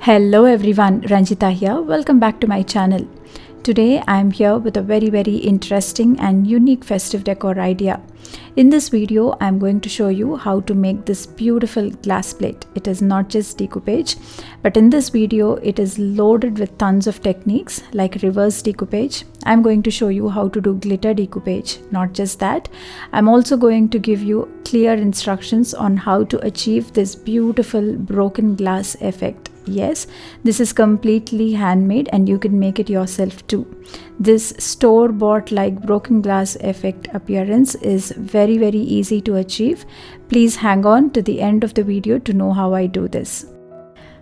Hello everyone, Ranjitha here. Welcome back to my channel. Today I am here with a very interesting and unique festive decor idea. In this video I am going to show you how to make this beautiful glass plate. It is not just decoupage, but in this video it is loaded with tons of techniques like reverse decoupage. I am going to show you how to do glitter decoupage. Not just that, I am also going to give you clear instructions on how to achieve this beautiful broken glass effect. Yes, this is completely handmade and you can make it yourself too. This store-bought like broken glass effect appearance is very easy to achieve. Please hang on to the end of the video to know how I do this.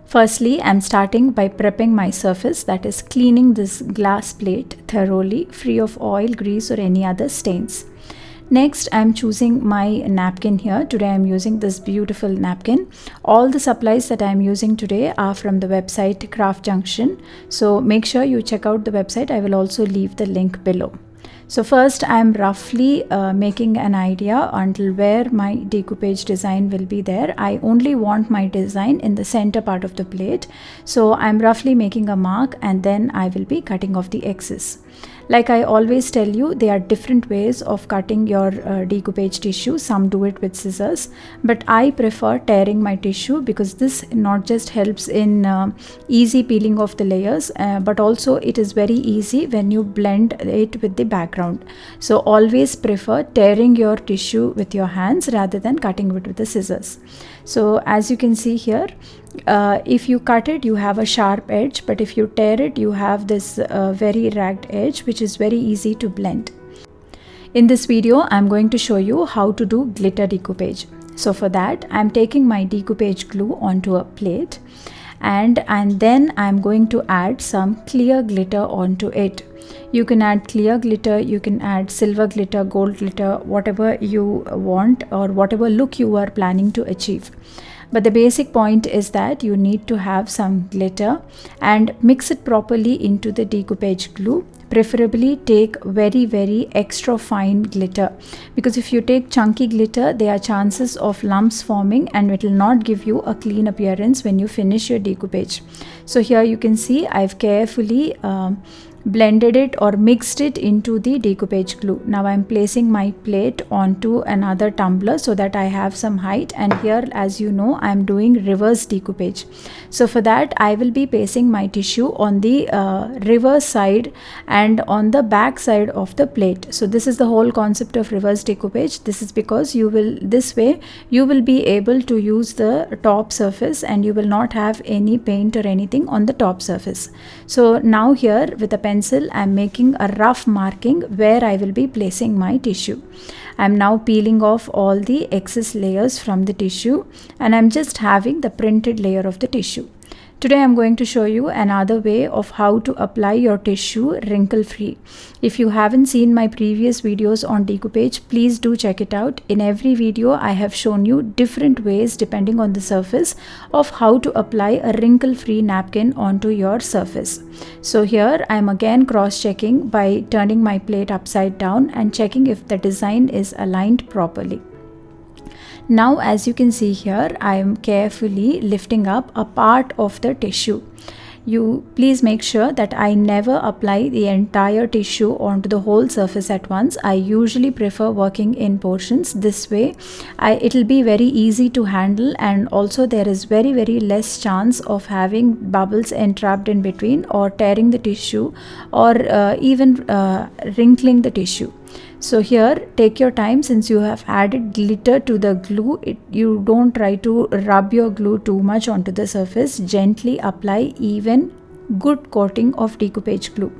Firstly, I'm starting by prepping my surface, that is cleaning this glass plate thoroughly, free of oil, grease or any other stains. Next, I'm choosing my napkin here. Today I'm using this beautiful napkin. All the supplies that I'm using today are from the website Craft Junction. So make sure you check out the website. I will also leave the link below. So first I'm roughly making an idea until where my decoupage design will be there. I only want my design in the center part of the plate. So I'm roughly making a mark and then I will be cutting off the excess. Like I always tell you, there are different ways of cutting your decoupage tissue. Some do it with scissors, but I prefer tearing my tissue because this not just helps in easy peeling of the layers, but also it is very easy when you blend it with the background. So always prefer tearing your tissue with your hands rather than cutting it with the scissors. So as you can see here, if you cut it you have a sharp edge, but if you tear it you have this very ragged edge which is very easy to blend. In this video I'm going to show you how to do glitter decoupage. So for that I'm taking my decoupage glue onto a plate and then I'm going to add some clear glitter onto it. You can add clear glitter, you can add silver glitter, gold glitter, whatever you want or whatever look you are planning to achieve. But the basic point is that you need to have some glitter and mix it properly into the decoupage glue. Preferably take very extra fine glitter, because if you take chunky glitter there are chances of lumps forming and it will not give you a clean appearance when you finish your decoupage. So here you can see I've carefully blended it or mixed it into the decoupage glue. Now I'm placing my plate onto another tumbler so that I have some height, and here as you know I'm doing reverse decoupage. So for that I will be placing my tissue on the reverse side and on the back side of the plate. So this is the whole concept of reverse decoupage. This is because this way you will be able to use the top surface and you will not have any paint or anything on the top surface. So now here with a pencil I'm making a rough marking where I will be placing my tissue. I'm now peeling off all the excess layers from the tissue and I'm just having the printed layer of the tissue. Today I'm going to show you another way of how to apply your tissue wrinkle free. If you haven't seen my previous videos on decoupage, please do check it out. In every video I have shown you different ways depending on the surface of how to apply a wrinkle free napkin onto your surface. So here I am again cross checking by turning my plate upside down and checking if the design is aligned properly. Now as you can see here I am carefully lifting up a part of the tissue. You please make sure that I never apply the entire tissue onto the whole surface at once. I usually prefer working in portions. This way it will be very easy to handle, and also there is very less chance of having bubbles entrapped in between or tearing the tissue or even wrinkling the tissue. So here take your time, since you have added glitter to the glue, you don't try to rub your glue too much onto the surface. Gently apply even good coating of decoupage glue.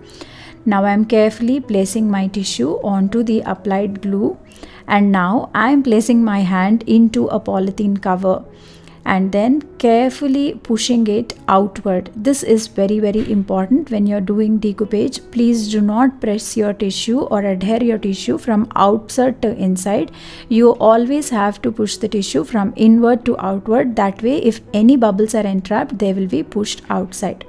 Now I am carefully placing my tissue onto the applied glue, and now I am placing my hand into a polythene cover and then carefully pushing it outward. This is very important when you're doing decoupage. Please do not press your tissue or adhere your tissue from outside to inside. You always have to push the tissue from inward to outward. That way if any bubbles are entrapped they will be pushed outside.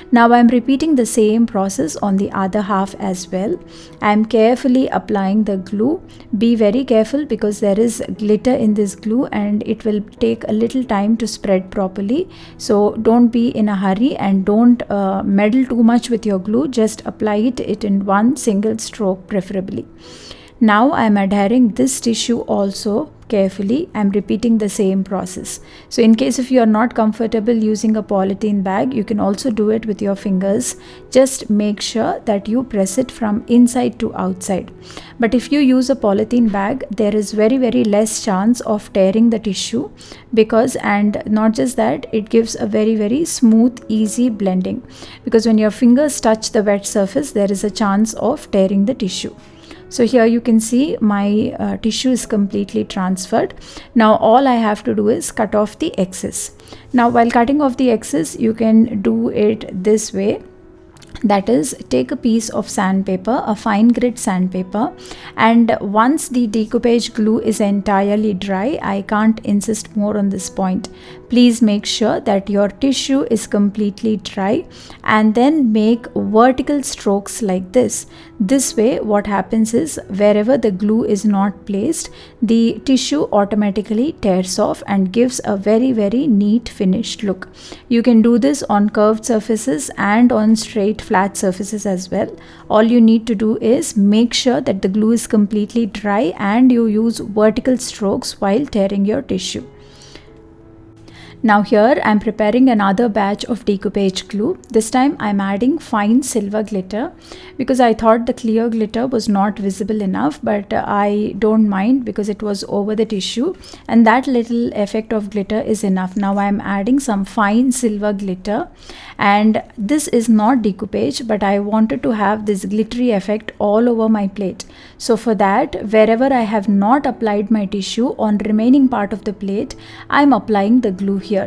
Now I am repeating the same process on the other half as well. I am carefully applying the glue. Be very careful because there is glitter in this glue and it will take a little time time to spread properly. So don't be in a hurry and don't meddle too much with your glue. Just apply it in one single stroke preferably. Now I am adhering this tissue also carefully. I am repeating the same process. So in case if you are not comfortable using a polythene bag, you can also do it with your fingers. Just make sure that you press it from inside to outside. But if you use a polythene bag, there is very less chance of tearing the tissue, because, and not just that, it gives a very smooth, easy blending, because when your fingers touch the wet surface, there is a chance of tearing the tissue. So here you can see my tissue is completely transferred. Now all I have to do is cut off the excess. Now while cutting off the excess, you can do it this way. That is, take a piece of sandpaper, a fine grit sandpaper, and once the decoupage glue is entirely dry, I can't insist more on this point. Please make sure that your tissue is completely dry, and then make vertical strokes like this. This way what happens is, wherever the glue is not placed, the tissue automatically tears off and gives a very neat finished look. You can do this on curved surfaces and on straight flat surfaces as well. All you need to do is make sure that the glue is completely dry and you use vertical strokes while tearing your tissue. Now here I am preparing another batch of decoupage glue. This time I am adding fine silver glitter, because I thought the clear glitter was not visible enough, but I don't mind because it was over the tissue, and that little effect of glitter is enough. Now I am adding some fine silver glitter, and this is not decoupage, but I wanted to have this glittery effect all over my plate. So for that, wherever I have not applied my tissue on remaining part of the plate, I am applying the glue here.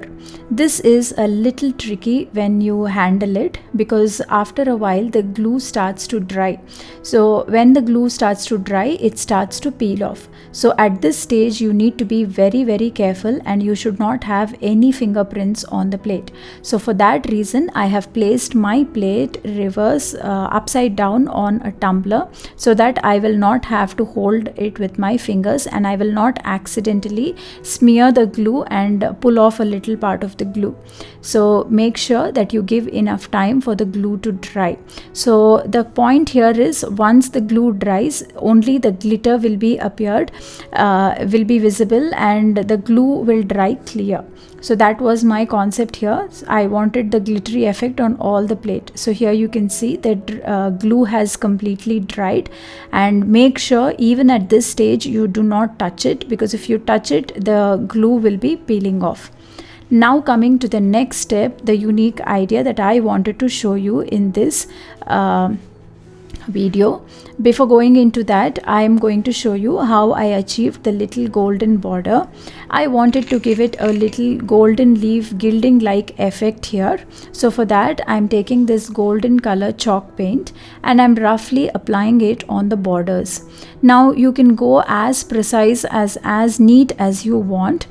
This is a little tricky when you handle it, because after a while the glue starts to dry. So when the glue starts to dry, it starts to peel off. So at this stage you need to be very careful, and you should not have any fingerprints on the plate. So for that reason, I have placed my plate reverse upside down on a tumbler, so that I will not have to hold it with my fingers, and I will not accidentally smear the glue and pull off a little part of the glue. So make sure that you give enough time for the glue to dry. So the point here is, once the glue dries, only the glitter will be visible, and the glue will dry clear. So that was my concept here. I wanted the glittery effect on all the plate. So here you can see that glue has completely dried, and make sure even at this stage you do not touch it, because if you touch it, the glue will be peeling off. Now coming to the next step, the unique idea that I wanted to show you in this video. Before going into that, I am going to show you how I achieved the little golden border. I wanted to give it a little golden leaf gilding like effect here. So for that, I am taking this golden color chalk paint and I am roughly applying it on the borders. Now you can go as precise as neat as you want.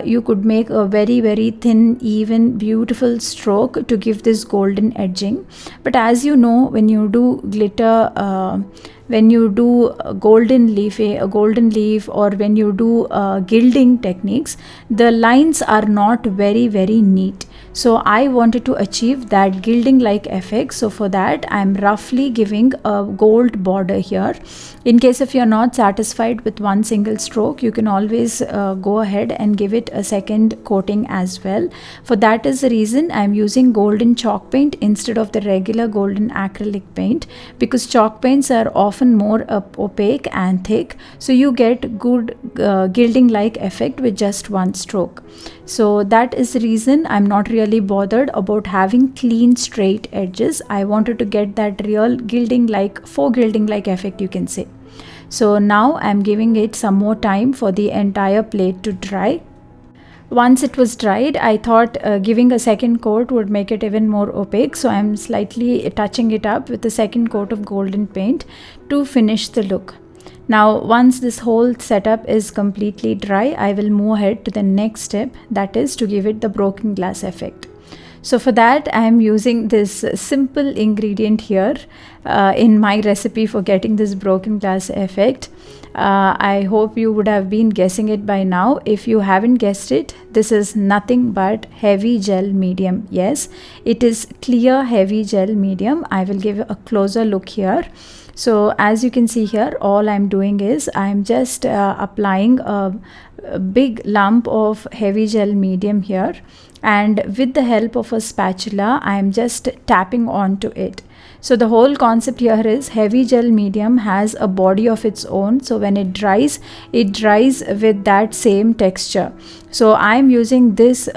You could make a very thin, even, beautiful stroke to give this golden edging. But as you know, when you do glitter, when you do a golden leaf, or when you do gilding techniques, the lines are not very neat. So I wanted to achieve that gilding like effect. So for that, I am roughly giving a gold border here. In case if you are not satisfied with one single stroke, you can always go ahead and give it a second coating as well. For that is the reason I am using golden chalk paint instead of the regular golden acrylic paint, because chalk paints are often more opaque and thick, so you get good gilding like effect with just one stroke. So that is the reason I'm not really bothered about having clean straight edges. I wanted to get that real gilding like, faux gilding like effect, you can say. So now I'm giving it some more time for the entire plate to dry. Once it was dried, I thought giving a second coat would make it even more opaque, so I'm slightly touching it up with a second coat of golden paint to finish the look. Now once this whole setup is completely dry, I will move ahead to the next step, that is to give it the broken glass effect. So for that I am using this simple ingredient here in my recipe for getting this broken glass effect. I hope you would have been guessing it by now. If you haven't guessed it, this is nothing but heavy gel medium. Yes, it is clear heavy gel medium. I will give a closer look here. So as you can see here, all I'm doing is I'm just applying a big lump of heavy gel medium here, and with the help of a spatula I'm just tapping onto it. So the whole concept here is heavy gel medium has a body of its own, so when it dries with that same texture. So I'm using this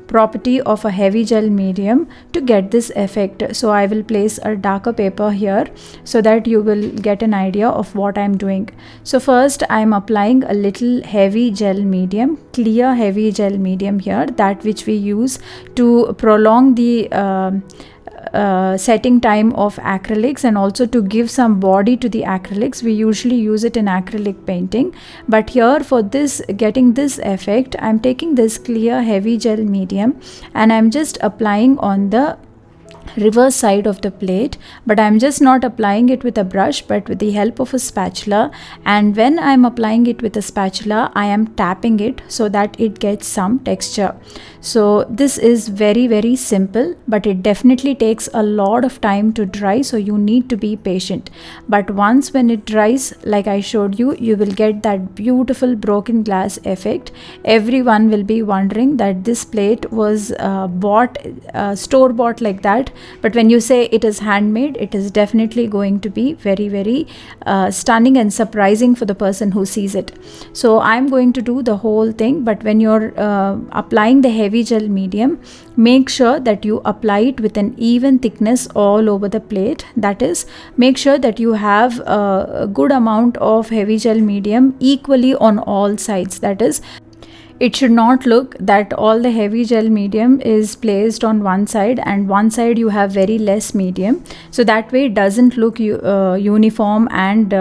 property of a heavy gel medium to get this effect. So I will place a darker paper here so that you will get an idea of what I'm doing. So first I'm applying a little heavy gel medium, clear heavy gel medium here, that which we use to prolong the setting time of acrylics and also to give some body to the acrylics. We usually use it in acrylic painting, but here for this, getting this effect, I'm taking this clear heavy gel medium and I'm just applying on the reverse side of the plate, but I'm just not applying it with a brush but with the help of a spatula. And when I'm applying it with a spatula, I am tapping it so that it gets some texture. So this is very simple, but it definitely takes a lot of time to dry, so you need to be patient. But once when it dries, like I showed you, you will get that beautiful broken glass effect. Everyone will be wondering that this plate was bought store bought like that, but when you say it is handmade, it is definitely going to be very stunning and surprising for the person who sees it. So I'm going to do the whole thing, but when you're applying the heavy gel medium, make sure that you apply it with an even thickness all over the plate. That is, make sure that you have a good amount of heavy gel medium equally on all sides. That is, it should not look that all the heavy gel medium is placed on one side and one side you have very less medium. So that way it doesn't look uniform and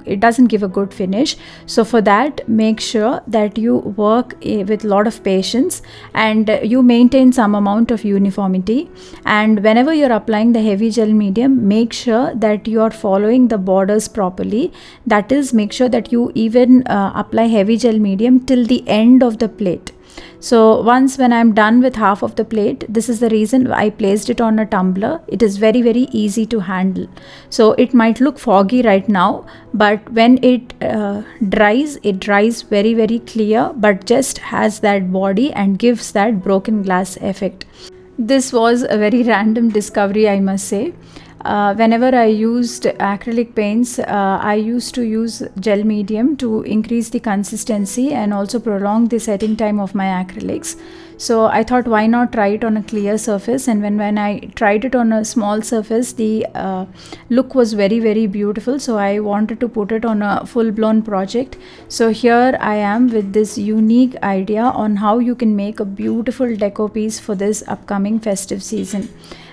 it doesn't give a good finish. So for that, make sure that you work with a lot of patience and you maintain some amount of uniformity. And whenever you're applying the heavy gel medium, make sure that you are following the borders properly. That is, make sure that you even apply heavy gel medium till the end of the plate. So once when I'm done with half of the plate, this is the reason I placed it on a tumbler. It is very easy to handle. So it might look foggy right now, but when it dries very clear, but just has that body and gives that broken glass effect. This was a very random discovery, I must say. Whenever I used acrylic paints, I used to use gel medium to increase the consistency and also prolong the setting time of my acrylics. So I thought, why not try it on a clear surface? And when I tried it on a small surface, the look was very beautiful. So I wanted to put it on a full-blown project. So here I am with this unique idea on how you can make a beautiful deco piece for this upcoming festive season.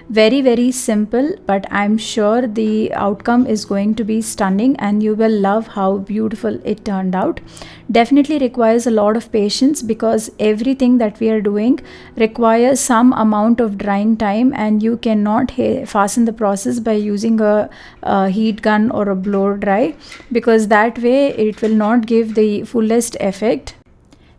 Very simple, but I'm sure the outcome is going to be stunning and you will love how beautiful it turned out. Definitely requires a lot of patience because everything that we are doing requires some amount of drying time, and you cannot fasten the process by using a heat gun or a blow dry, because that way it will not give the fullest effect.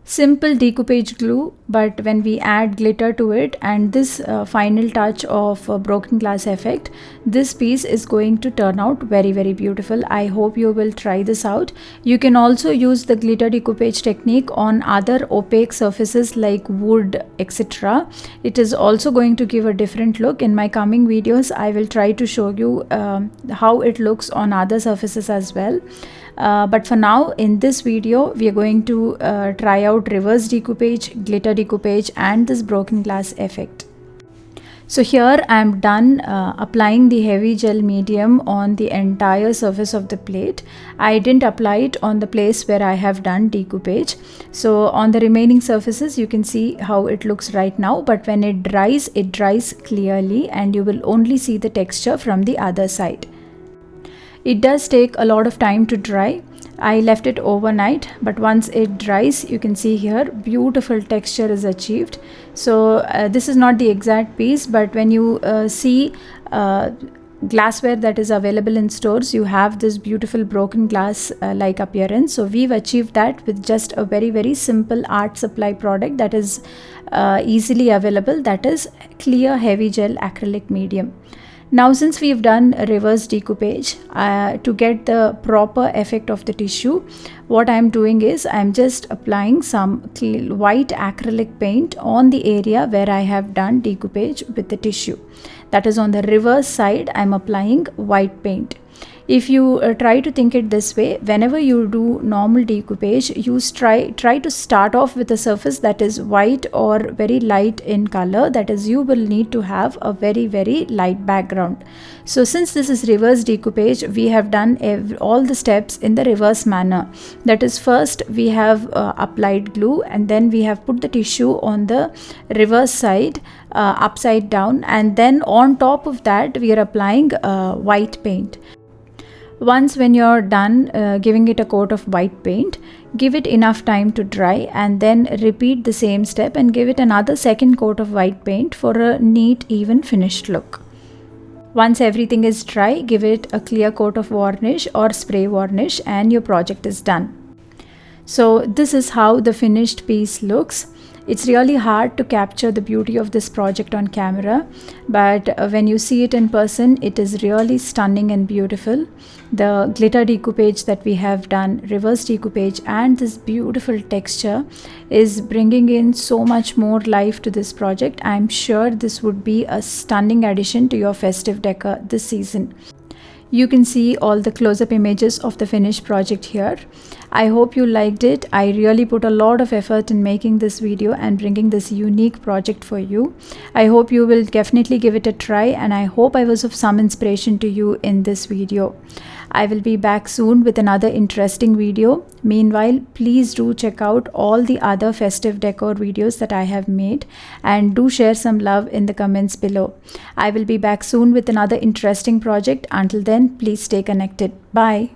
Simple decoupage glue, but when we add glitter to it and this final touch of broken glass effect, this piece is going to turn out very beautiful. I hope you will try this out. You can also use the glitter decoupage technique on other opaque surfaces like wood, etc. It is also going to give a different look. In my coming videos, I will try to show you how it looks on other surfaces as well. But for now, in this video, we are going to try out reverse decoupage, glitter decoupage, and this broken glass effect. So here I am done applying the heavy gel medium on the entire surface of the plate. I didn't apply it on the place where I have done decoupage. So on the remaining surfaces, you can see how it looks right now, but when it dries clearly and you will only see the texture from the other side. It does take a lot of time to dry. I left it overnight, but once it dries, you can see here beautiful texture is achieved. So this is not the exact piece, but when you see glassware that is available in stores, you have this beautiful broken glass like appearance. So we've achieved that with just a very simple art supply product that is easily available, that is clear heavy gel acrylic medium. Now since we've done a reverse decoupage, to get the proper effect of the tissue, what I'm doing is I'm just applying some white acrylic paint on the area where I have done decoupage with the tissue. That is on the reverse side, I'm applying white paint. If you try to think it this way, whenever you do normal decoupage, you try to start off with a surface that is white or very light in color, that is you will need to have a very light background. So since this is reverse decoupage, we have done all the steps in the reverse manner. That is, first we have applied glue, and then we have put the tissue on the reverse side upside down, and then on top of that we are applying white paint. Once when you're done giving it a coat of white paint, give it enough time to dry, and then repeat the same step and give it another second coat of white paint for a neat even finished look. Once everything is dry, give it a clear coat of varnish or spray varnish and your project is done. So this is how the finished piece looks. It's really hard to capture the beauty of this project on camera, but when you see it in person, it is really stunning and beautiful. The glitter decoupage that we have done, reverse decoupage, and this beautiful texture is bringing in so much more life to this project. I'm sure this would be a stunning addition to your festive decor this season. You can see all the close-up images of the finished project here. I hope you liked it. I really put a lot of effort in making this video and bringing this unique project for you. I hope you will definitely give it a try, and I hope I was of some inspiration to you in this video. I will be back soon with another interesting video. Meanwhile, please do check out all the other festive decor videos that I have made, and do share some love in the comments below. I will be back soon with another interesting project. Until then, please stay connected. Bye.